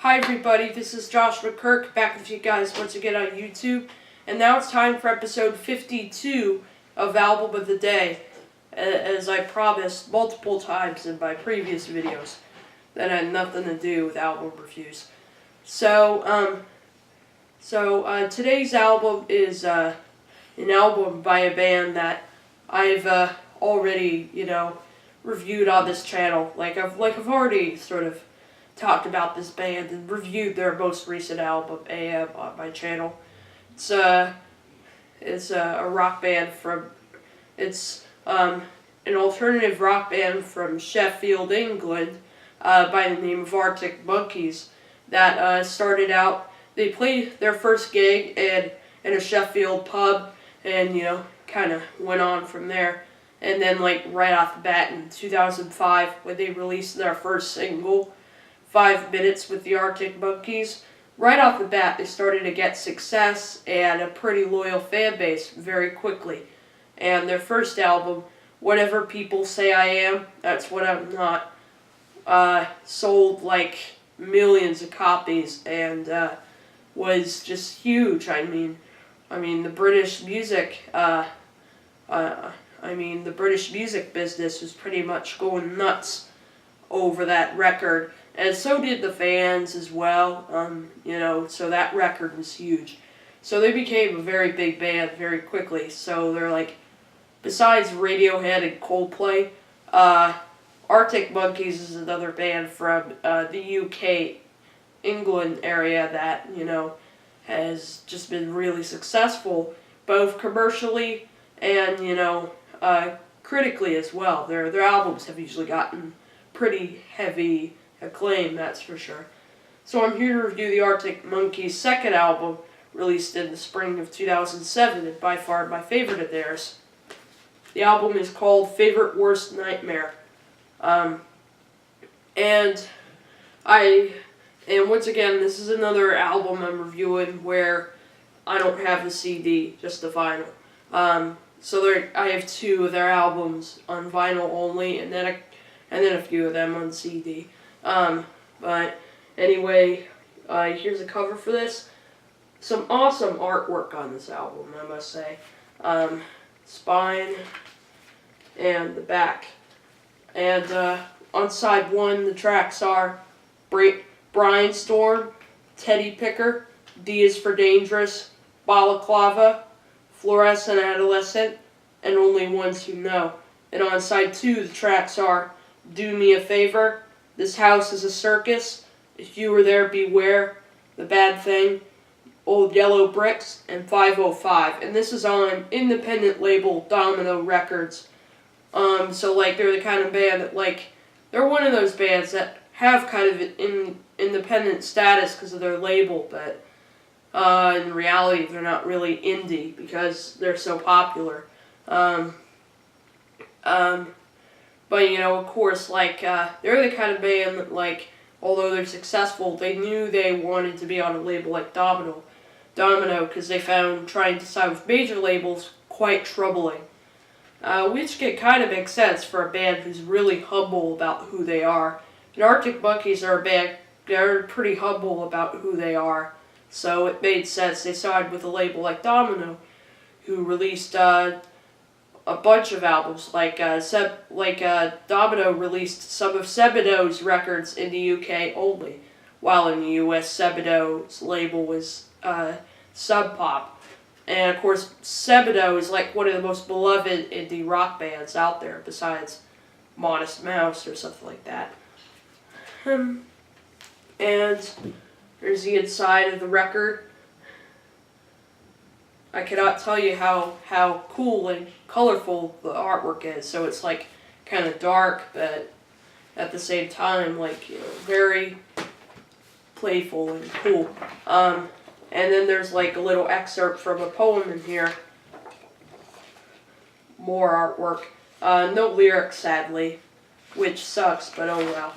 Hi everybody, this is Joshua Kirk back with you guys once again on YouTube, and now it's time for episode 52 of Album of the Day, as I promised multiple times in my previous videos that had nothing to do with album reviews. So today's album is an album by a band that I've already, reviewed on this channel. I've already sort of talked about this band and reviewed their most recent album, AM, on my channel. It's a rock band it's an alternative rock band from Sheffield, England, by the name of Arctic Monkeys, that started out, they played their first gig in a Sheffield pub, and, kind of went on from there. And then, right off the bat in 2005, when they released their first single, 5 Minutes with the Arctic Monkeys, right off the bat they started to get success and a pretty loyal fan base very quickly. And their first album, Whatever People Say I Am, That's What I'm Not, sold millions of copies and was just huge. I mean the British music the British music business was pretty much going nuts over that record, and so did the fans as well, so that record was huge. So they became a very big band very quickly. So they're besides Radiohead and Coldplay, Arctic Monkeys is another band from the UK, England area that, has just been really successful, both commercially and, critically as well. Their albums have usually gotten pretty heavy acclaim, that's for sure. So I'm here to review the Arctic Monkeys' second album, released in the spring of 2007, and by far my favorite of theirs. The album is called Favorite Worst Nightmare. And once again, this is another album I'm reviewing where I don't have the CD, just the vinyl. So I have 2 of their albums on vinyl only, and then a few of them on CD. But anyway, here's a cover for this. Some awesome artwork on this album, I must say. Spine and the back. And on side 1, the tracks are Brainstorm, Teddy Picker, D is for Dangerous, Balaclava, Fluorescent Adolescent, and Only Ones Who Know. And on side 2, the tracks are Do Me a Favor, This House is a Circus, If You Were There Beware, The Bad Thing, Old Yellow Bricks, and 505. And this is on independent label Domino Records. So they're the kind of band that they're one of those bands that have kind of an independent status because of their label, but in reality they're not really indie because they're so popular. But of course, they're the kind of band that, although they're successful, they knew they wanted to be on a label like Domino, because they found trying to sign with major labels quite troubling. Which kind of makes sense for a band who's really humble about who they are. And Arctic Monkeys are a band, they're pretty humble about who they are, so it made sense they signed with a label like Domino, who released a bunch of albums. Domino released some of Sebadoh's records in the UK only, while in the US Sebadoh's label was Sub Pop. And of course, Sebadoh is one of the most beloved indie rock bands out there, besides Modest Mouse or something like that. And there's the inside of the record. I cannot tell you how cool and colorful the artwork is. So it's kind of dark, but at the same time very playful and cool. And then there's a little excerpt from a poem in here. More artwork. No lyrics, sadly, which sucks, but oh well.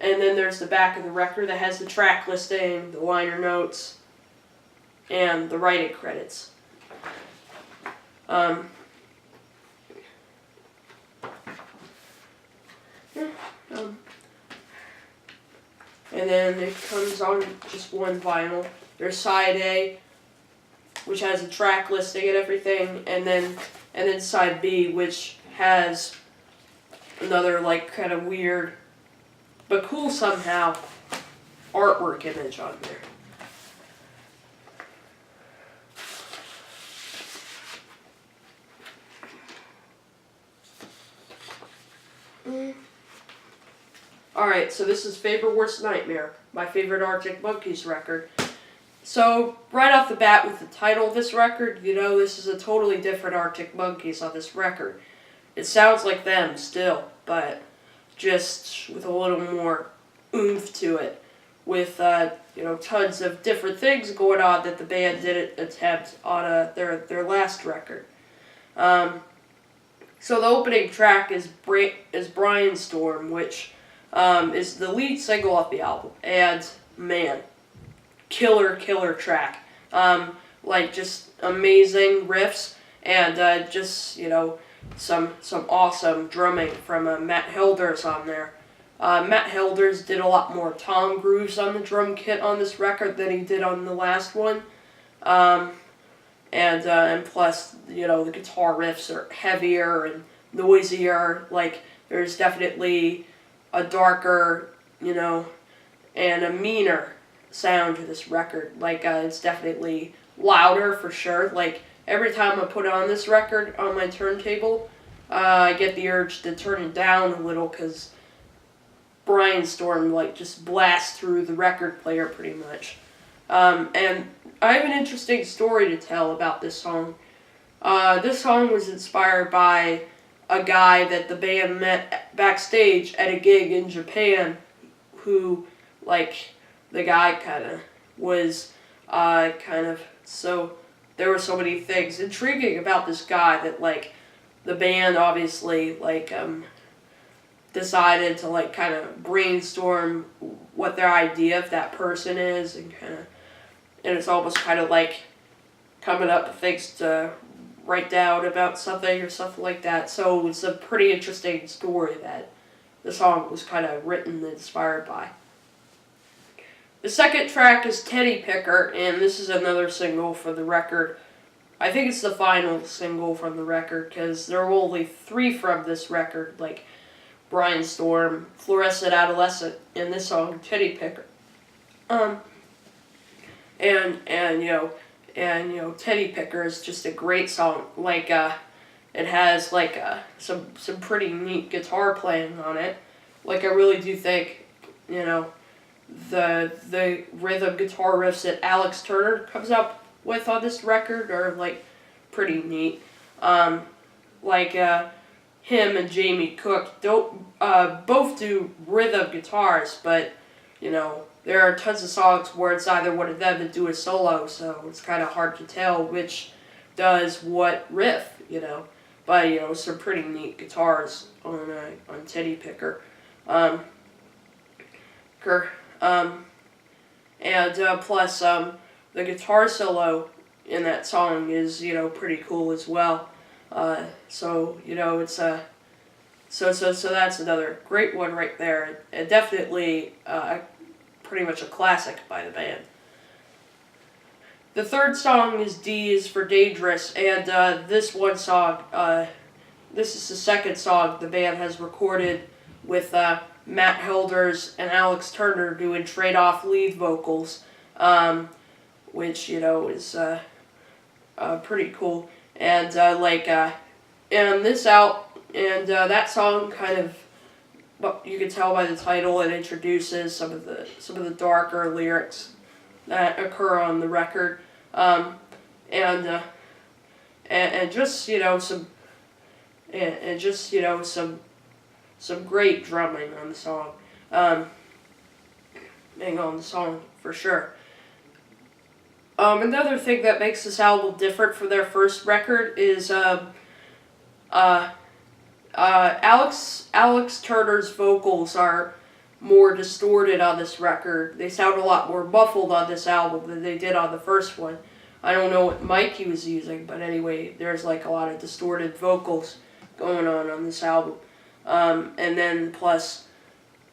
And then there's the back of the record that has the track listing, the liner notes, and the writing credits. and then it comes on just one vinyl. There's side A, which has a track listing and everything, and then side B, which has another like kind of weird but cool somehow artwork image on there. Alright, so this is Favorite Worst Nightmare, my favorite Arctic Monkeys record. So, right off the bat with the title of this record, you know this is a totally different Arctic Monkeys on this record. It sounds like them still, but just with a little more oomph to it. With, tons of different things going on that the band didn't attempt on their last record. So the opening track is Brainstorm, which is the lead single off the album. And, man, killer track. Just amazing riffs and some awesome drumming from Matt Helders on there. Matt Helders did a lot more tom grooves on the drum kit on this record than he did on the last one. And plus, the guitar riffs are heavier and noisier. Like, there's definitely a darker, and a meaner sound to this record. Like, it's definitely louder for sure. Like, every time I put on this record on my turntable, I get the urge to turn it down a little because Brainstorm, just blasts through the record player pretty much. And I have an interesting story to tell about this song. This song was inspired by a guy that the band met backstage at a gig in Japan who, the guy kind of was, so there were so many things intriguing about this guy that, the band obviously, decided to, kind of brainstorm what their idea of that person is and it's almost kind of like coming up with things to write down about something or something like that. So it's a pretty interesting story that the song was kind of written and inspired by. The second track is Teddy Picker, and this is another single for the record. I think it's the final single from the record because there are only 3 from this record, like Brainstorm, Fluorescent Adolescent, and this song, Teddy Picker. Teddy Picker is just a great song. It has some pretty neat guitar playing on it. I really do think, the rhythm guitar riffs that Alex Turner comes up with on this record are pretty neat. Him and Jamie Cook both do rhythm guitars, but there are tons of songs where it's either one of them that do a solo, so it's kind of hard to tell which does what riff, But, some pretty neat guitars on Teddy Picker. Plus, the guitar solo in that song is, pretty cool as well. It's so that's another great one right there. And definitely, pretty much a classic by the band. The third song is D is for Dangerous, and this is the second song the band has recorded with Matt Helders and Alex Turner doing trade-off lead vocals, which, is pretty cool. And, that song kind of, you can tell by the title, it introduces some of the darker lyrics that occur on the record, and some great drumming on the song, for sure. Another thing that makes this album different from their first record is Alex Turner's vocals are more distorted on this record. They sound a lot more muffled on this album than they did on the first one. I don't know what mic he was using, but anyway, there's a lot of distorted vocals going on this album. And then plus,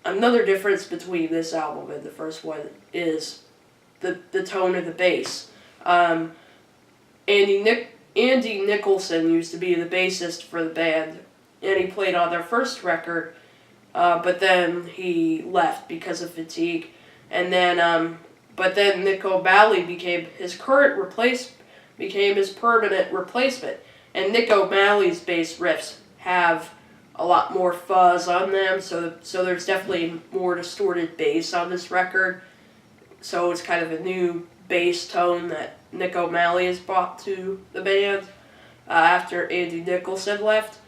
another difference between this album and the first one is the tone of the bass. Andy Nicholson used to be the bassist for the band, and he played on their first record, but then he left because of fatigue, and then but then Nick O'Malley became his permanent replacement, and Nick O'Malley's bass riffs have a lot more fuzz on them, so there's definitely more distorted bass on this record. So it's kind of a new bass tone that Nick O'Malley has brought to the band after Andy Nicholson left.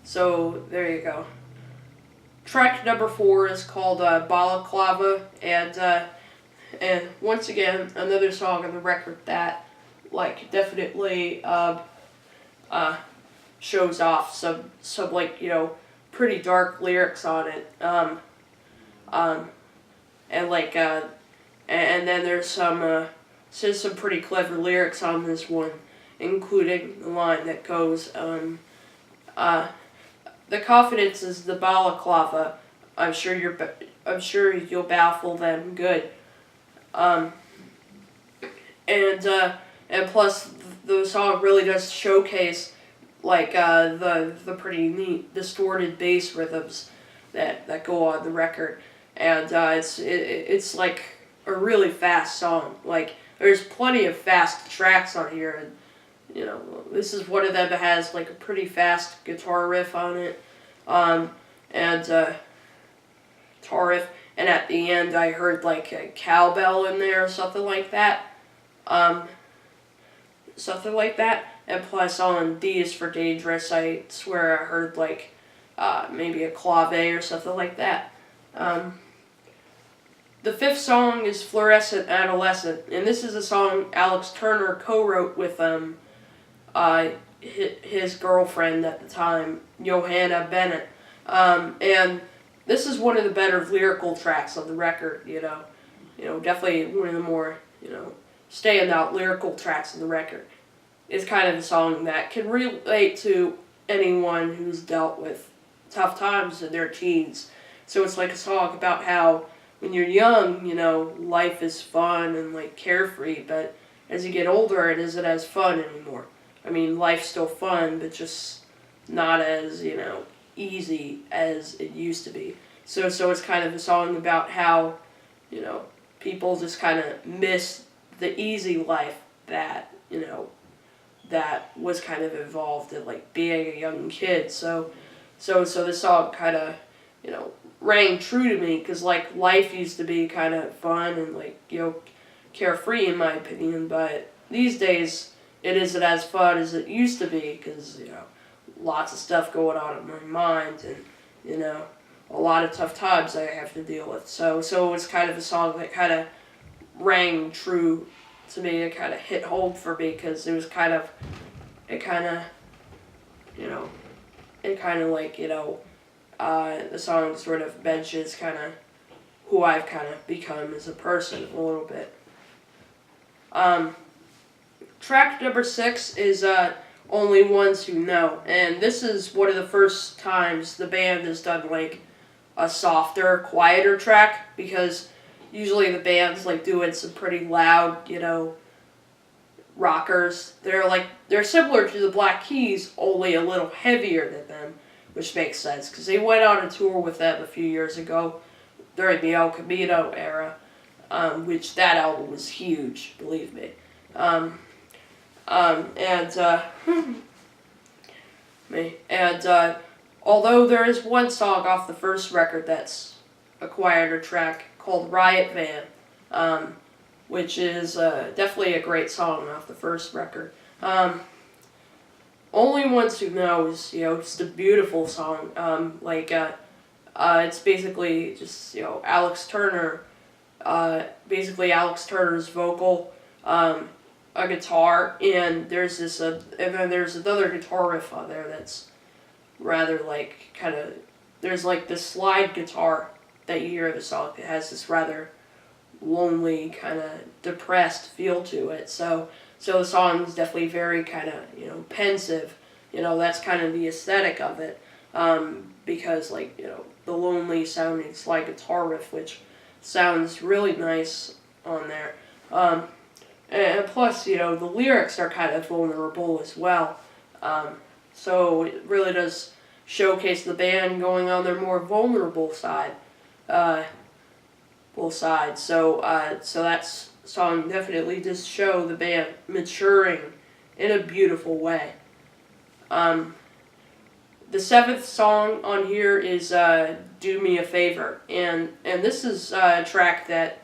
So there you go. Track number 4 is called Balaclava, and once again another song on the record that definitely shows off some pretty dark lyrics on it. And then there's some pretty clever lyrics on this one, including the line that goes, "The confidence is the balaclava. I'm sure you'll baffle them good." And plus the song really does showcase the pretty neat distorted bass rhythms that go on the record, and it's like a really fast song. There's plenty of fast tracks on here, and this is one of them that has a pretty fast guitar riff on it, and guitar riff, and at the end I heard a cowbell in there or something like that. And plus on D is for Dangerous, I swear I heard maybe a clave or something like that. The 5th song is Fluorescent Adolescent, and this is a song Alex Turner co-wrote with his girlfriend at the time, Johanna Bennett. And this is one of the better lyrical tracks on the record, definitely one of the more, standout lyrical tracks on the record. It's kind of a song that can relate to anyone who's dealt with tough times in their teens. So it's a song about how when you're young, life is fun and carefree, but as you get older, it isn't as fun anymore. I mean, life's still fun, but just not as, easy as it used to be. So it's kind of a song about how, people just kind of miss the easy life that, that was kind of involved in being a young kid. So this song kind of, rang true to me, because life used to be kind of fun and carefree in my opinion, but these days it isn't as fun as it used to be, because lots of stuff going on in my mind, and a lot of tough times I have to deal with. So it's kind of a song that kind of rang true to me. It kind of hit home for me, because it was the song sort of mentions kind of who I've kind of become as a person a little bit. Track number 6 is Only Ones Who Know, and this is one of the first times the band has done a softer, quieter track, because usually the band's doing some pretty loud, rockers. They're similar to the Black Keys, only a little heavier than them, which makes sense, because they went on a tour with them a few years ago during the El Camino era, which that album was huge, believe me. Although there is one song off the first record that's a quieter track called Riot Van, which is definitely a great song off the first record. Only Ones Who Know is, just a beautiful song. It's basically just, Alex Turner, Alex Turner's vocal, a guitar, and there's and then there's another guitar riff on there that's rather there's this slide guitar that you hear in the song. It has this rather lonely, kind of depressed feel to it. So So the song is definitely very kind of, pensive. That's kind of the aesthetic of it. Because, like, the lonely sounding slide guitar riff, which sounds really nice on there. And plus, the lyrics are kind of vulnerable as well. So it really does showcase the band going on their more vulnerable side. Both sides. So that song definitely does show the band maturing in a beautiful way. The seventh song on here is "Do Me a Favor," and this is a track that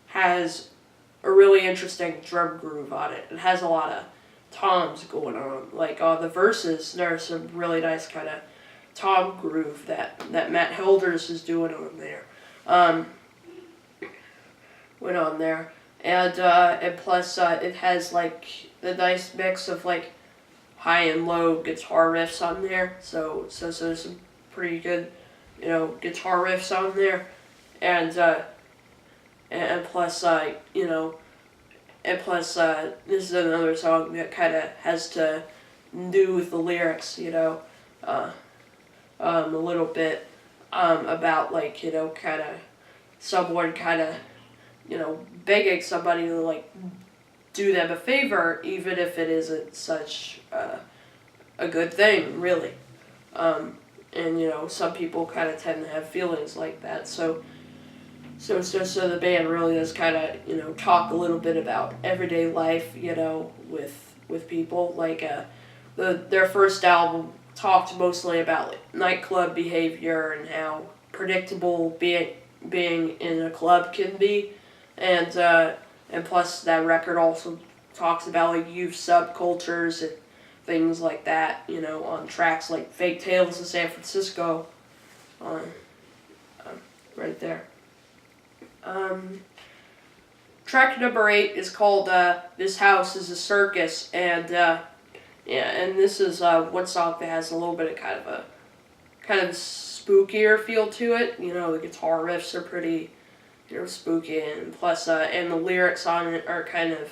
has a really interesting drum groove on it. It has a lot of toms going on. Like the verses, there's some really nice kind of tom groove that Matt Helders is doing on there. Went on there, and plus it has like the nice mix of like high and low guitar riffs on there. So there's some pretty good, guitar riffs on there, and plus this is another song that kind of has to do with the lyrics, a little bit, about like, kind of someone kind of, begging somebody to like do them a favor, even if it isn't such a good thing, really. And some people kind of tend to have feelings like that. So the band really does kind of talk a little bit about everyday life, with people. Like their first album talked mostly about like nightclub behavior and how predictable being in a club can be. And plus that record also talks about like youth subcultures and things like that, on tracks like Fake Tales of San Francisco, right there. Track number 8 is called "This House is a Circus," and and this is one song that has a little bit of kind of spookier feel to it. The guitar riffs are pretty spooky, and plus and the lyrics on it are kind of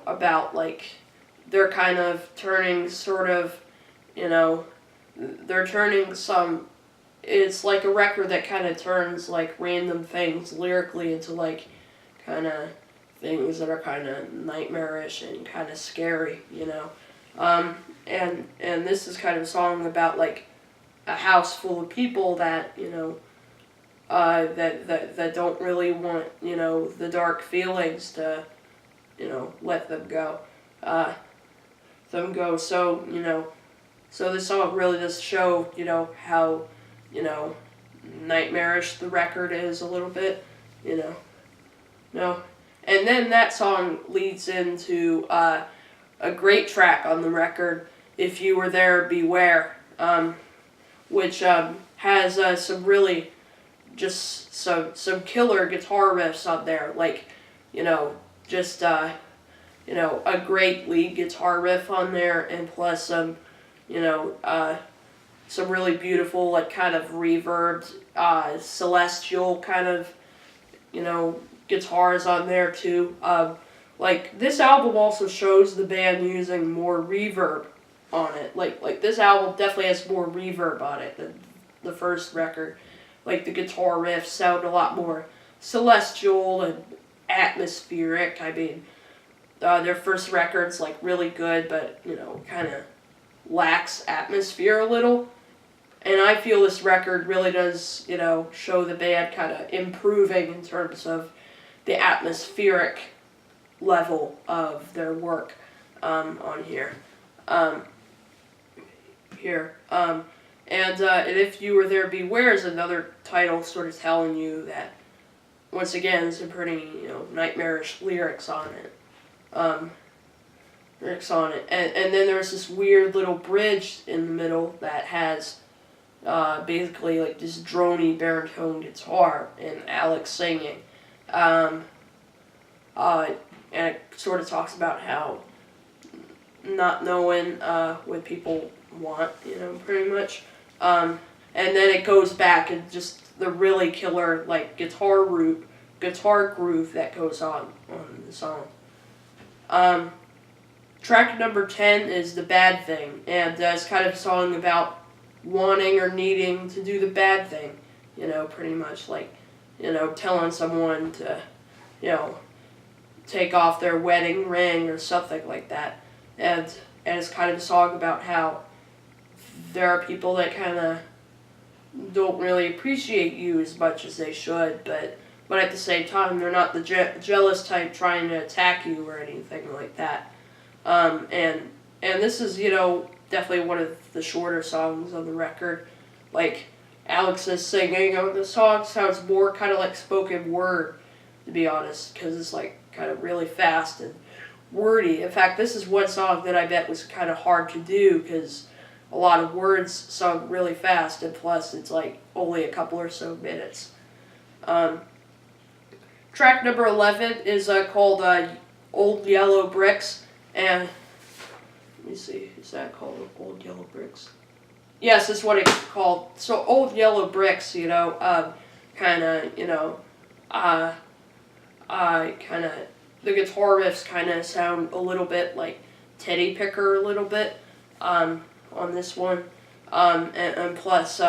about like they're kind of turning sort of they're turning some, it's like a record that kind of turns like random things lyrically into like kind of things that are kind of nightmarish and kind of scary, and this is kind of a song about like a house full of people that that don't really want the dark feelings to let them go. So this song really does show how nightmarish the record is a little bit, no, and then that song leads into a great track on the record, "If You Were There, Beware," which has some really just some killer guitar riffs on there, like just a great lead guitar riff on there, and plus some really beautiful like kind of reverbed celestial kind of guitars on there too. Like this album also shows the band using more reverb on it. Like this album definitely has more reverb on it than the first record. Like the guitar riffs sound a lot more celestial and atmospheric. I mean, their first record's like really good, but kind of lacks atmosphere a little. And I feel this record really does, show the band kind of improving in terms of the atmospheric level of their work on here. And If You Were There, Beware is another title sort of telling you that, once again, some pretty, nightmarish lyrics on it. And then there's this weird little bridge in the middle that has basically like this droney baritone guitar and Alex singing. And it sort of talks about how not knowing what people want, pretty much. And then it goes back and just the really killer like guitar groove that goes on the song. Track number 10 is The Bad Thing, and it's kind of a song about wanting or needing to do the bad thing, pretty much like, telling someone to, take off their wedding ring or something like that. And it's kind of a song about how there are people that kind of don't really appreciate you as much as they should, but at the same time, they're not the jealous type trying to attack you or anything like that. And this is, definitely one of the shorter songs on the record. Like, Alex's singing on the song sounds more kind of like spoken word, to be honest, because it's like kind of really fast and wordy. In fact, this is one song that I bet was kind of hard to do because a lot of words sung really fast, and plus it's like only a couple or so minutes. Track number 11 is called Old Yellow Bricks, and let me see, is that called Old Yellow Bricks? Yes, that's what it's called. So Old Yellow Bricks, the guitar riffs kind of sound a little bit like Teddy Picker a little bit on this one. And plus,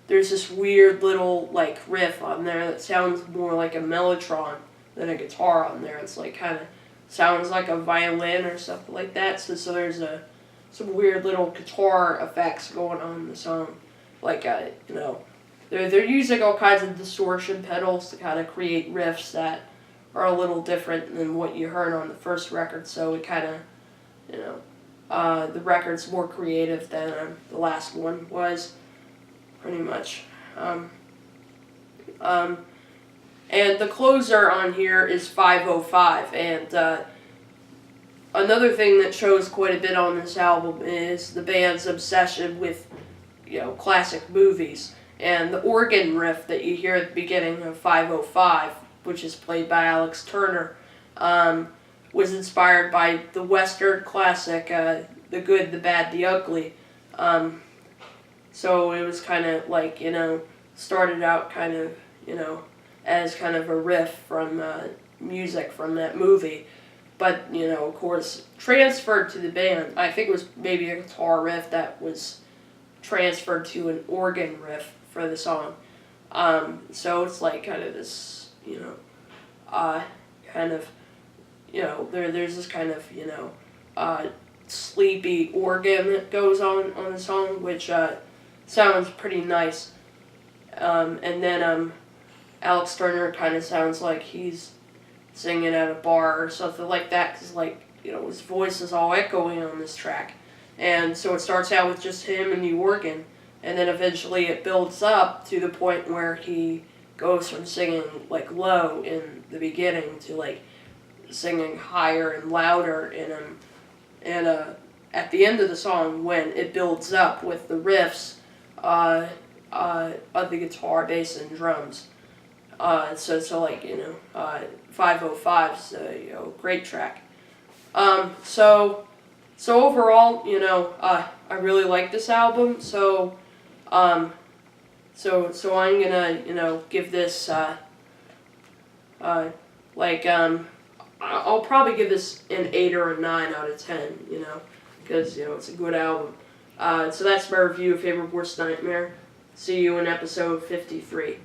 there's this weird little like riff on there that sounds more like a mellotron than a guitar on there. It's like kind of sounds like a violin or something like that. So there's some weird little guitar effects going on in the song. Like, they're using all kinds of distortion pedals to kind of create riffs that are a little different than what you heard on the first record. So it kind of, the record's more creative than the last one was, pretty much. And the closer on here is 505, and another thing that shows quite a bit on this album is the band's obsession with, classic movies. And the organ riff that you hear at the beginning of 505, which is played by Alex Turner, was inspired by the Western classic, The Good, the Bad, the Ugly. So it was kind of like, started out kind of, as kind of a riff from music from that movie. But, of course, transferred to the band. I think it was maybe a guitar riff that was transferred to an organ riff for the song. So it's like kind of this, there's this kind of, sleepy organ that goes on the song, which sounds pretty nice. And then Alex Turner kind of sounds like he's singing at a bar or something like that, because his voice is all echoing on this track. And so it starts out with just him and the organ, and then eventually it builds up to the point where he goes from singing low in the beginning to singing higher and louder and at the end of the song, when it builds up with the riffs of the guitar, bass, and drums. So 505's a great track. So overall, I really like this album. So I'm gonna, give this I'll probably give this an 8 or a 9 out of 10. Because it's a good album. So that's my review of Favorite Worst Nightmare. See you in episode 53.